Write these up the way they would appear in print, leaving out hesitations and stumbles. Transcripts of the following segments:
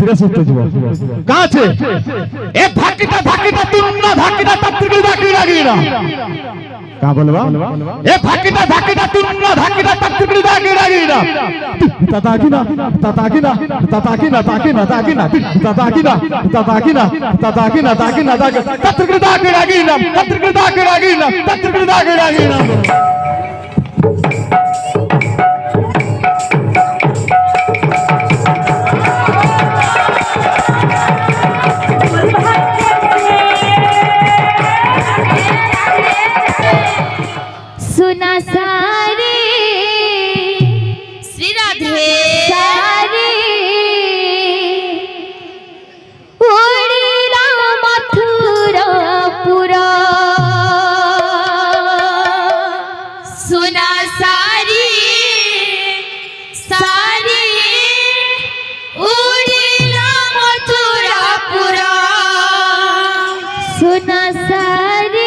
फिर सुनते जीव कहाँ छे ए धाकीटा तुन्ना धाकीटा तत्रिकी धाकी लागीना कहाँ बोलबा ए धाकीटा तुन्ना धाकीटा तत्रिकी धाकी लागीना ताताकीना ताताकीना ताताकीना ताकीना ताकीना ताताकीना ताताकीना ताताकीना ताकीना तत्रिकी धाकी लागीना तत्रिकी धाकी लागीना तत्रिकी धाकी लागीना सुना सारी श्री राधे सारी उड़ीला मथुरापुरा सुना सारी सारी उड़ीला मथुरापुरा सुना सारी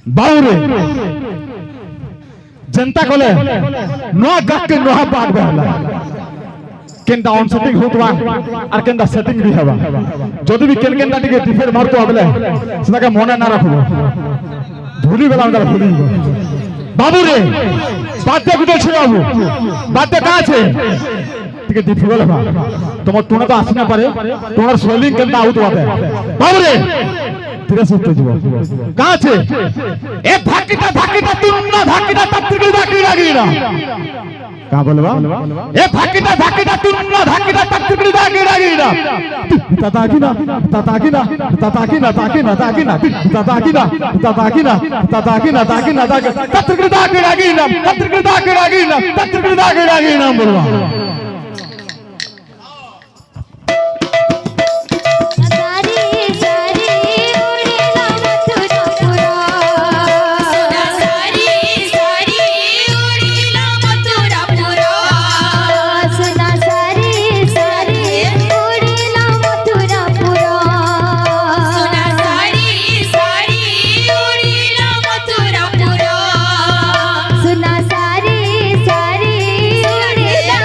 बाउरे जनता कोले नोआ गक के नोआ बाग बहला केंदा ऑन सेटिंग होतवा আর কেনদা সেটিং भी हवा যদি भी কেনকেনটা টিকে ডিফের মারতো হবলে সেটাকে মনে না রাখবো ভুলি গেলাম আমরা ভুলি বাবু রে বাদ্য কোথায় ছিল বাবু বাদ্য কা আছে টিকে ডিফে গেল তোমার তোনা তো আসি না পারে তোমার সোলিং কেনদা আউট হতে বাবু রে फिर सुनते जीव कहाँ छे ए धाकीटा तुन्ना धाकीटा तत्रिकी धाकी लागीना कहाँ बोलबा ए धाकीटा तुन्ना धाकीटा तत्रिकी धाकी लागीना ताताकीना ताताकीना ताताकीना ताकीना ताकीना ताताकीना ताताकीना ताताकीना ताकीना तत्रिकी धाकी लागीना तत्रिकी धाकी लागीना तत्रिकी धाकी लागीना बोलबा सुना सारी सारी उड़ीला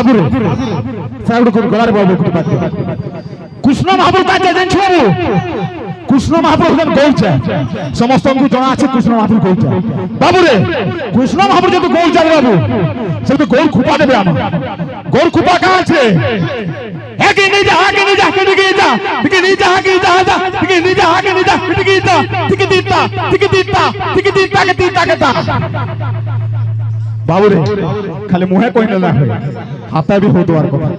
বাবুরে সাইড করে গলার বাবু করতে পারতো কৃষ্ণ মহাপ্রভু কাছে জানছো বাবু কৃষ্ণ মহাপ্রভু হলেন গৌচা সমস্তଙ୍କୁ জনা আছে কৃষ্ণ মহাপ্রভু গৌচা বাবুরে কৃষ্ণ মহাপ্রভু যেহেতু গৌচা বাবু সেহেতু গৌর খুপা দেবে আমার গৌর খুপা কা আছে একে নিয়ে যা আগে নিয়ে যা কেটে গিয়ে যা থেকে নিয়ে যা আগে যা যা থেকে নিয়ে যা আগে নিয়ে যা কেটে গিয়ে যা থেকে দিতা থেকে দিতা থেকে দিতা কে দিতা কে তা বাবুরে খালি মুহে কই না হাতা भी हो द्वार কথা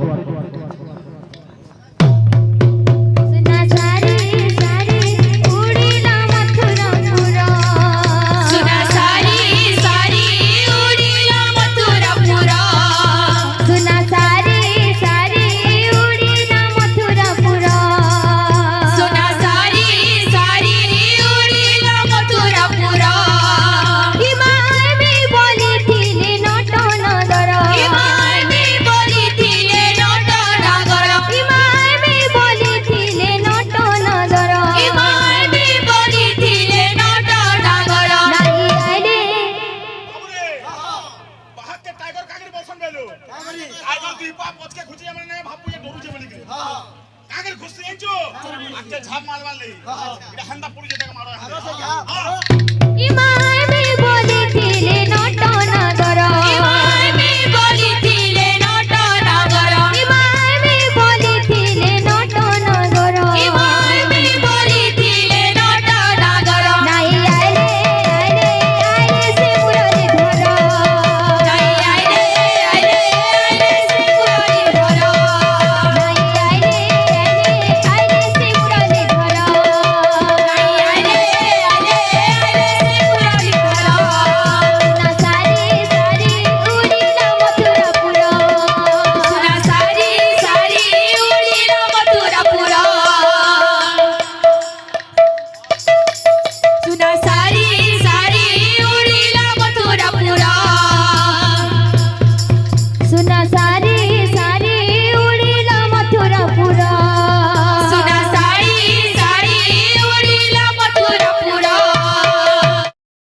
सुना सारी सारी उड़ीला मथुरापुरा सुना सारी सारी उड़ीला मथुरापुरा सुना सारी सारी उड़ीला मथुरापुरा सुना सारी सारी उड़ीला मथुरापुरा हिमाय में बोली थीले नट नगर हिमाय में बोली थीले नट नगर हिमाय में बोली थीले नट नगर हिमाय में बोली थीले नट नगर नहीं आले বাহাত কে টাইগার কাগের বসন বেলো টাইগার দীপা পচকে খুঁজি আমরা না ভাবু যে ডরুছে বলি কাগের খুঁজতে এঁচো আজকে ঝাপ মারবার লাই এটা হান্দা পড়ি যেটা মারো हिमाय में बोली थीले नट नगर हिमाय में बोली थीले नट नगर हिमाय में बोली थीले नट नगर हिमाय में बोली थीले नट नगर नहीं आले आले आले से मुरली धर नहीं आले आले आले से मुरली धर नहीं आले आले आले से मुरली धर नहीं आले आले आले से मुरली धर सुना सारी सारी उड़ीला मथुरापुरा सुना सारी सारी उड़ीला मथुरापुरा सुना सारी सारी उड़ीला मथुरापुरा सुना सारी